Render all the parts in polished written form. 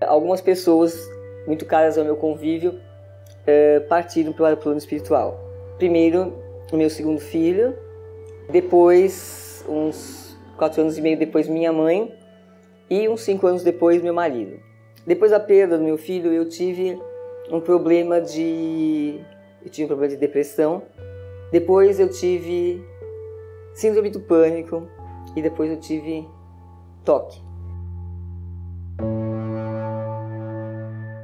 Algumas pessoas muito caras ao meu convívio partiram para o plano espiritual. Primeiro, o meu segundo filho, depois, uns 4 anos e meio depois, minha mãe, e uns 5 anos depois, meu marido. Depois da perda do meu filho, eu tive um problema de depressão. Depois eu tive síndrome do pânico e depois eu tive toque.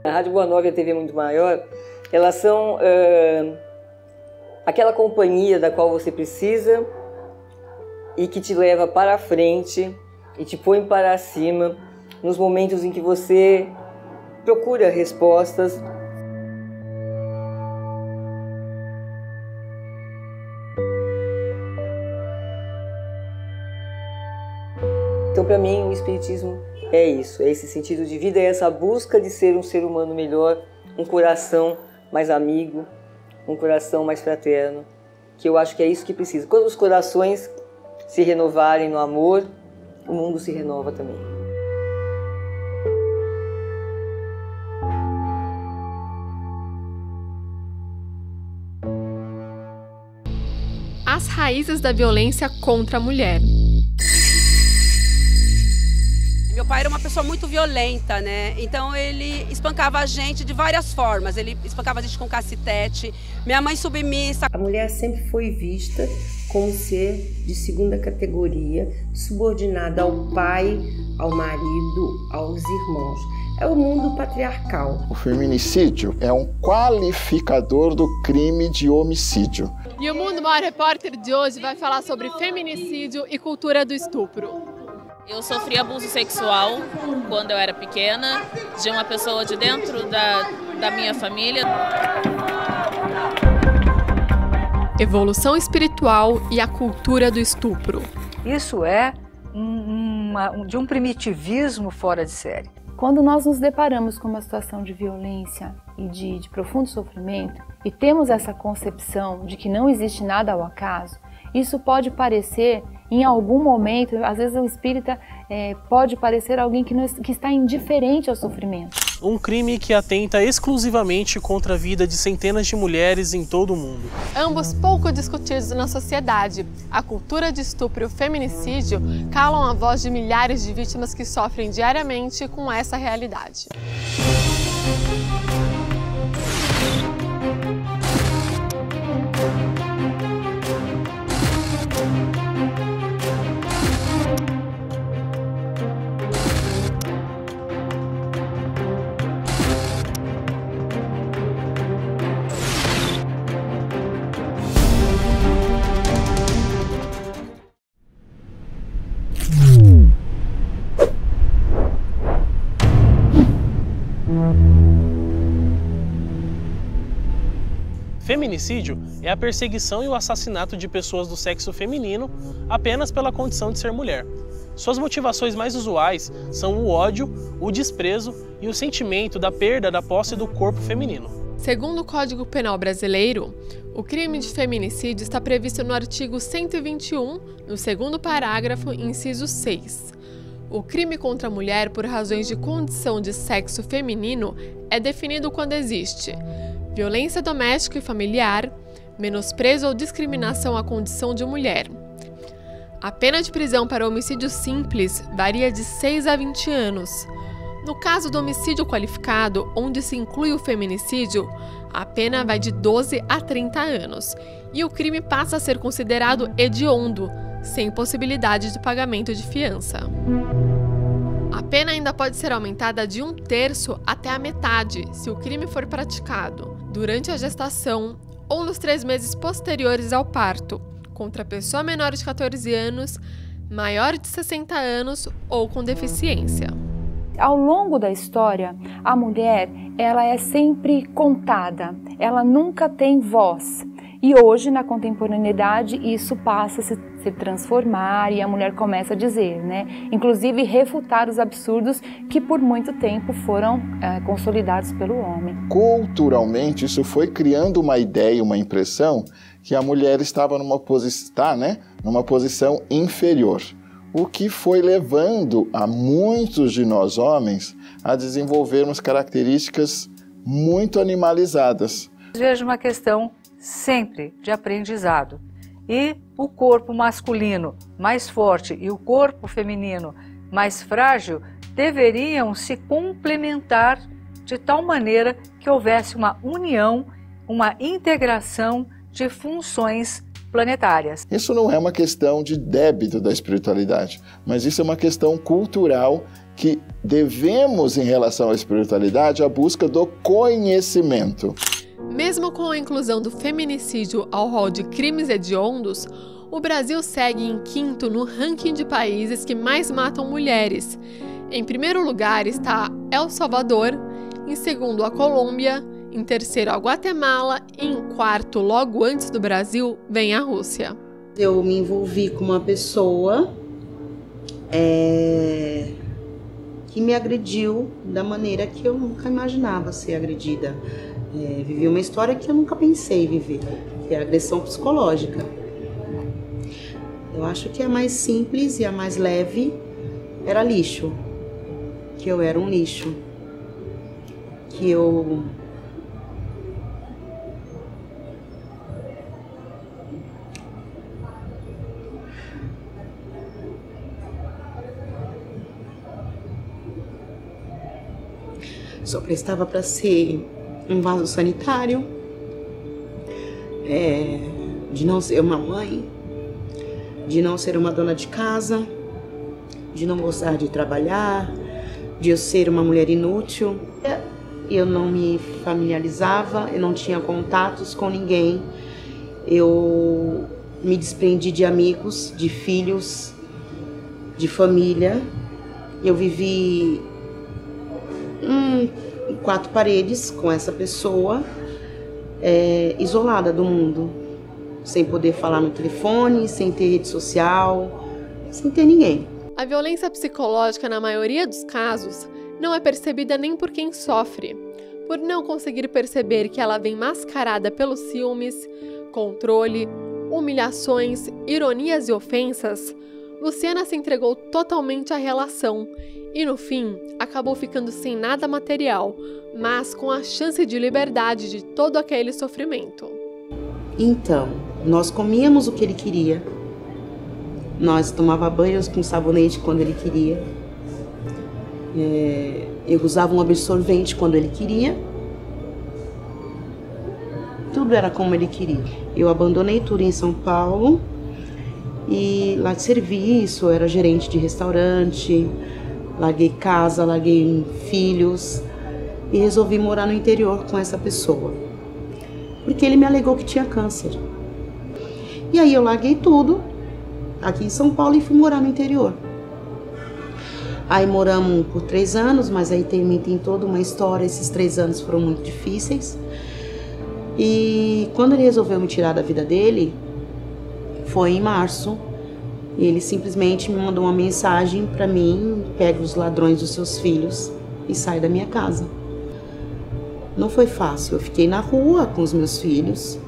A Rádio Boa Nova e a TV Muito Maior, elas são aquela companhia da qual você precisa e que te leva para a frente e te põe para cima nos momentos em que você procura respostas. Então, para mim, o Espiritismo é isso, é esse sentido de vida, é essa busca de ser um ser humano melhor, um coração mais amigo, um coração mais fraterno, que eu acho que é isso que precisa. Quando os corações se renovarem no amor, o mundo se renova também. As raízes da violência contra a mulher. Meu pai era uma pessoa muito violenta, né? Então ele espancava a gente de várias formas. Ele espancava a gente com cacetete. Minha mãe submissa. A mulher sempre foi vista como ser de segunda categoria, subordinada ao pai, ao marido, aos irmãos. É o mundo patriarcal. O feminicídio é um qualificador do crime de homicídio. E o Mundo Maior Repórter de hoje vai falar sobre feminicídio e cultura do estupro. Eu sofri abuso sexual quando eu era pequena, de uma pessoa de dentro da minha família. Evolução espiritual e a cultura do estupro. Isso é de um primitivismo fora de série. Quando nós nos deparamos com uma situação de violência e de profundo sofrimento e temos essa concepção de que não existe nada ao acaso, isso pode parecer, em algum momento, às vezes o espírita pode parecer alguém que está indiferente ao sofrimento. Um crime que atenta exclusivamente contra a vida de centenas de mulheres em todo o mundo. Ambos pouco discutidos na sociedade, a cultura de estupro e o feminicídio calam a voz de milhares de vítimas que sofrem diariamente com essa realidade. Feminicídio é a perseguição e o assassinato de pessoas do sexo feminino apenas pela condição de ser mulher. Suas motivações mais usuais são o ódio, o desprezo e o sentimento da perda da posse do corpo feminino. Segundo o Código Penal brasileiro, o crime de feminicídio está previsto no artigo 121, no segundo parágrafo, inciso 6. O crime contra a mulher por razões de condição de sexo feminino é definido quando existe violência doméstica e familiar, menosprezo ou discriminação à condição de mulher. A pena de prisão para homicídio simples varia de 6 a 20 anos. No caso do homicídio qualificado, onde se inclui o feminicídio, a pena vai de 12 a 30 anos e o crime passa a ser considerado hediondo, sem possibilidade de pagamento de fiança. A pena ainda pode ser aumentada de 1/3 até a metade, se o crime for praticado durante a gestação ou nos 3 meses posteriores ao parto, contra pessoa menor de 14 anos, maior de 60 anos ou com deficiência. Ao longo da história, a mulher ela é sempre contada, ela nunca tem voz. E hoje, na contemporaneidade, isso passa a se transformar e a mulher começa a dizer, né? Inclusive refutar os absurdos que por muito tempo foram consolidados pelo homem. Culturalmente, isso foi criando uma ideia, uma impressão que a mulher estava numa posição inferior. o que foi levando a muitos de nós homens a desenvolvermos características muito animalizadas. Vejo uma questão sempre de aprendizado. E o corpo masculino mais forte e o corpo feminino mais frágil deveriam se complementar de tal maneira que houvesse uma união, uma integração de funções planetárias. Isso não é uma questão de débito da espiritualidade, mas isso é uma questão cultural que devemos, em relação à espiritualidade, a busca do conhecimento. Mesmo com a inclusão do feminicídio ao rol de crimes hediondos, o Brasil segue em quinto no ranking de países que mais matam mulheres. Em primeiro lugar está El Salvador, em segundo a Colômbia, em terceiro a Guatemala e em quarto, logo antes do Brasil, vem a Rússia. Eu me envolvi com uma pessoa que me agrediu da maneira que eu nunca imaginava ser agredida. Vivi uma história que eu nunca pensei viver, que é a agressão psicológica. Eu acho que a mais simples e a mais leve era lixo, que eu era um lixo, que eu só prestava para ser um vaso sanitário, de não ser uma mãe, de não ser uma dona de casa, de não gostar de trabalhar, de eu ser uma mulher inútil. Eu não me familiarizava, eu não tinha contatos com ninguém, eu me desprendi de amigos, de filhos, de família. Eu vivi em 4 paredes com essa pessoa, isolada do mundo, sem poder falar no telefone, sem ter rede social, sem ter ninguém. A violência psicológica, na maioria dos casos, não é percebida nem por quem sofre. Por não conseguir perceber que ela vem mascarada pelos ciúmes, controle, humilhações, ironias e ofensas, Luciana se entregou totalmente à relação e, no fim, acabou ficando sem nada material, mas com a chance de liberdade de todo aquele sofrimento. Então, nós comíamos o que ele queria, nós tomava banhos com sabonete quando ele queria, eu usava um absorvente quando ele queria, tudo era como ele queria. Eu abandonei tudo em São Paulo e lá de serviço, eu era gerente de restaurante, larguei casa, larguei filhos e resolvi morar no interior com essa pessoa, porque ele me alegou que tinha câncer. E aí eu larguei tudo aqui em São Paulo e fui morar no interior. Aí moramos por 3 anos, mas aí tem toda uma história, esses 3 anos foram muito difíceis. E quando ele resolveu me tirar da vida dele, foi em março, e ele simplesmente me mandou uma mensagem para mim: pega os ladrões dos seus filhos e sai da minha casa. Não foi fácil, eu fiquei na rua com os meus filhos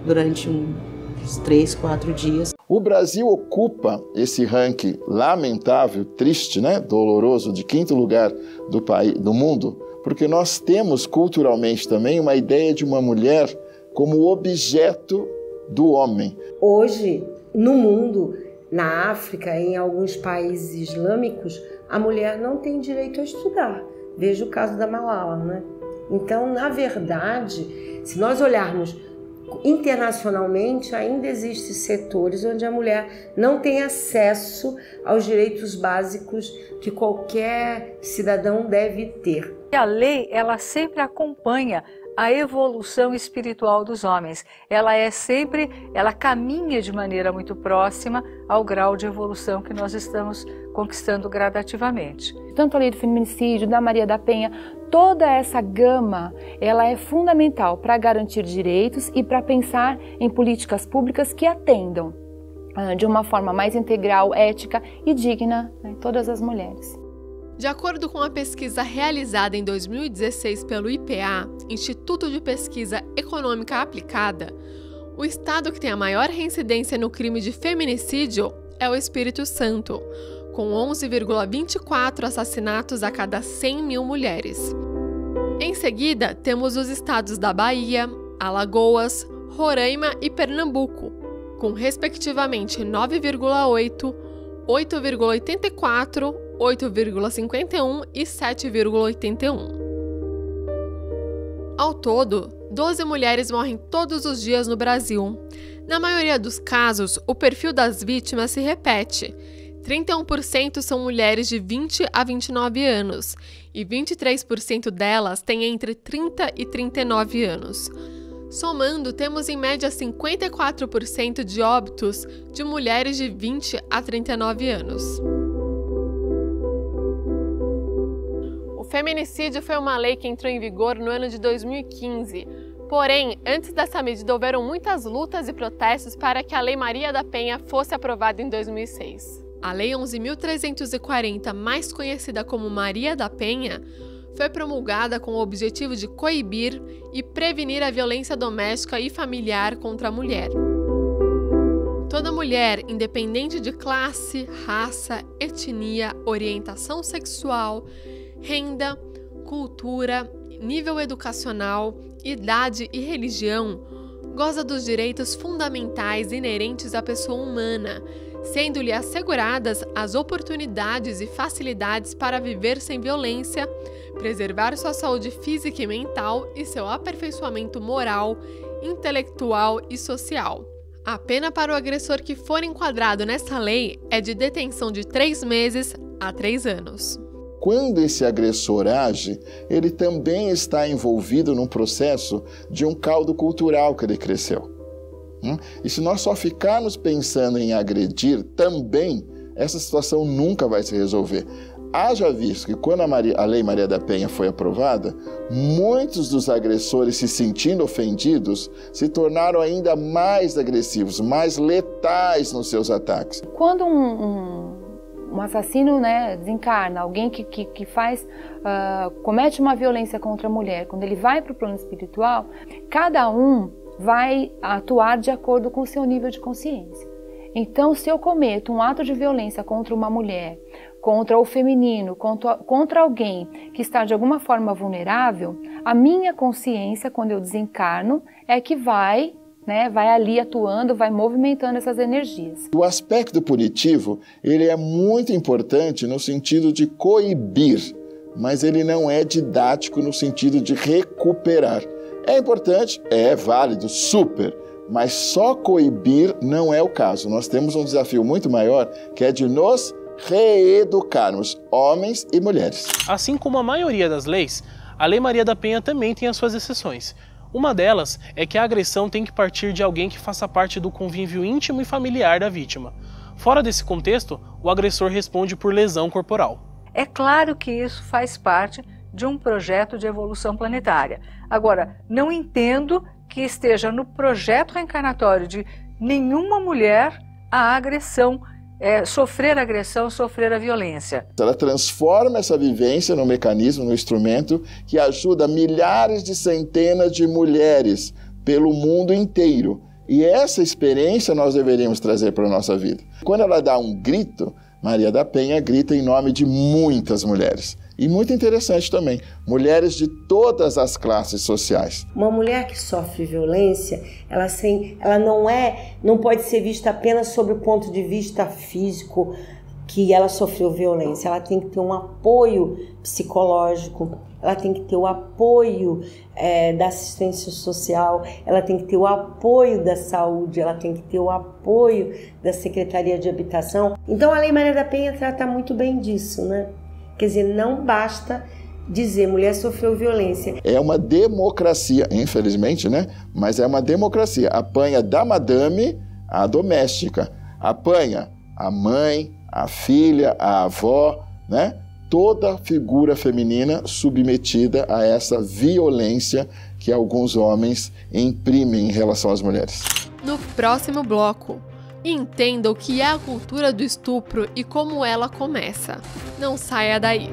durante uns 3, 4 dias. O Brasil ocupa esse ranking lamentável, triste, né? Doloroso, de 5º lugar do mundo, porque nós temos culturalmente também uma ideia de uma mulher como objeto do homem. Hoje, no mundo, na África, em alguns países islâmicos, a mulher não tem direito a estudar. Veja o caso da Malala, né? Então, na verdade, se nós olharmos internacionalmente, ainda existem setores onde a mulher não tem acesso aos direitos básicos que qualquer cidadão deve ter. A lei, ela sempre acompanha a evolução espiritual dos homens. Ela caminha de maneira muito próxima ao grau de evolução que nós estamos conquistando gradativamente. Tanto a lei do feminicídio, da Maria da Penha, toda essa gama, ela é fundamental para garantir direitos e para pensar em políticas públicas que atendam de uma forma mais integral, ética e digna, né, todas as mulheres. De acordo com a pesquisa realizada em 2016 pelo IPA, Instituto de Pesquisa Econômica Aplicada, o estado que tem a maior reincidência no crime de feminicídio é o Espírito Santo, com 11,24 assassinatos a cada 100 mil mulheres. Em seguida, temos os estados da Bahia, Alagoas, Roraima e Pernambuco, com respectivamente 9,8, 8,84, 8,51 e 7,81. Ao todo, 12 mulheres morrem todos os dias no Brasil. Na maioria dos casos, o perfil das vítimas se repete. 31% são mulheres de 20 a 29 anos e 23% delas têm entre 30 e 39 anos. Somando, temos em média 54% de óbitos de mulheres de 20 a 39 anos. O feminicídio foi uma lei que entrou em vigor no ano de 2015. Porém, antes dessa medida houveram muitas lutas e protestos para que a Lei Maria da Penha fosse aprovada em 2006. A Lei 11.340, mais conhecida como Maria da Penha, foi promulgada com o objetivo de coibir e prevenir a violência doméstica e familiar contra a mulher. Toda mulher, independente de classe, raça, etnia, orientação sexual, renda, cultura, nível educacional, idade e religião, goza dos direitos fundamentais inerentes à pessoa humana, sendo-lhe asseguradas as oportunidades e facilidades para viver sem violência, preservar sua saúde física e mental e seu aperfeiçoamento moral, intelectual e social. A pena para o agressor que for enquadrado nessa lei é de detenção de 3 meses a 3 anos. Quando esse agressor age, ele também está envolvido num processo de um caldo cultural que ele cresceu. E se nós só ficarmos pensando em agredir também, essa situação nunca vai se resolver. Haja visto que quando a Lei Maria da Penha foi aprovada, muitos dos agressores, se sentindo ofendidos, se tornaram ainda mais agressivos, mais letais nos seus ataques. Quando um assassino, desencarna, alguém que faz, comete uma violência contra a mulher, quando ele vai para o plano espiritual, cada um vai atuar de acordo com o seu nível de consciência. Então, se eu cometo um ato de violência contra uma mulher, contra o feminino, contra alguém que está de alguma forma vulnerável, a minha consciência, quando eu desencarno, é que vai ali atuando, vai movimentando essas energias. O aspecto punitivo, ele é muito importante no sentido de coibir, mas ele não é didático no sentido de recuperar. É importante, é válido, super, mas só coibir não é o caso. Nós temos um desafio muito maior, que é de nos reeducarmos, homens e mulheres. Assim como a maioria das leis, a Lei Maria da Penha também tem as suas exceções. Uma delas é que a agressão tem que partir de alguém que faça parte do convívio íntimo e familiar da vítima. Fora desse contexto, o agressor responde por lesão corporal. É claro que isso faz parte de um projeto de evolução planetária. Agora, não entendo que esteja no projeto reencarnatório de nenhuma mulher a agressão, sofrer a violência. Ela transforma essa vivência no mecanismo, no instrumento que ajuda milhares de centenas de mulheres pelo mundo inteiro. E essa experiência nós deveríamos trazer para a nossa vida. Quando ela dá um grito, Maria da Penha grita em nome de muitas mulheres. E muito interessante também, mulheres de todas as classes sociais. Uma mulher que sofre violência, ela não pode ser vista apenas sob o ponto de vista físico que ela sofreu violência. Ela tem que ter um apoio psicológico, ela tem que ter o apoio da assistência social, ela tem que ter o apoio da saúde, ela tem que ter o apoio da Secretaria de Habitação. Então a Lei Maria da Penha trata muito bem disso, né? Quer dizer, não basta dizer mulher sofreu violência. É uma democracia, infelizmente, né? Mas é uma democracia. Apanha da madame a doméstica. Apanha a mãe, a filha, a avó, né? Toda figura feminina submetida a essa violência que alguns homens imprimem em relação às mulheres. No próximo bloco, entenda o que é a cultura do estupro e como ela começa. Não saia daí!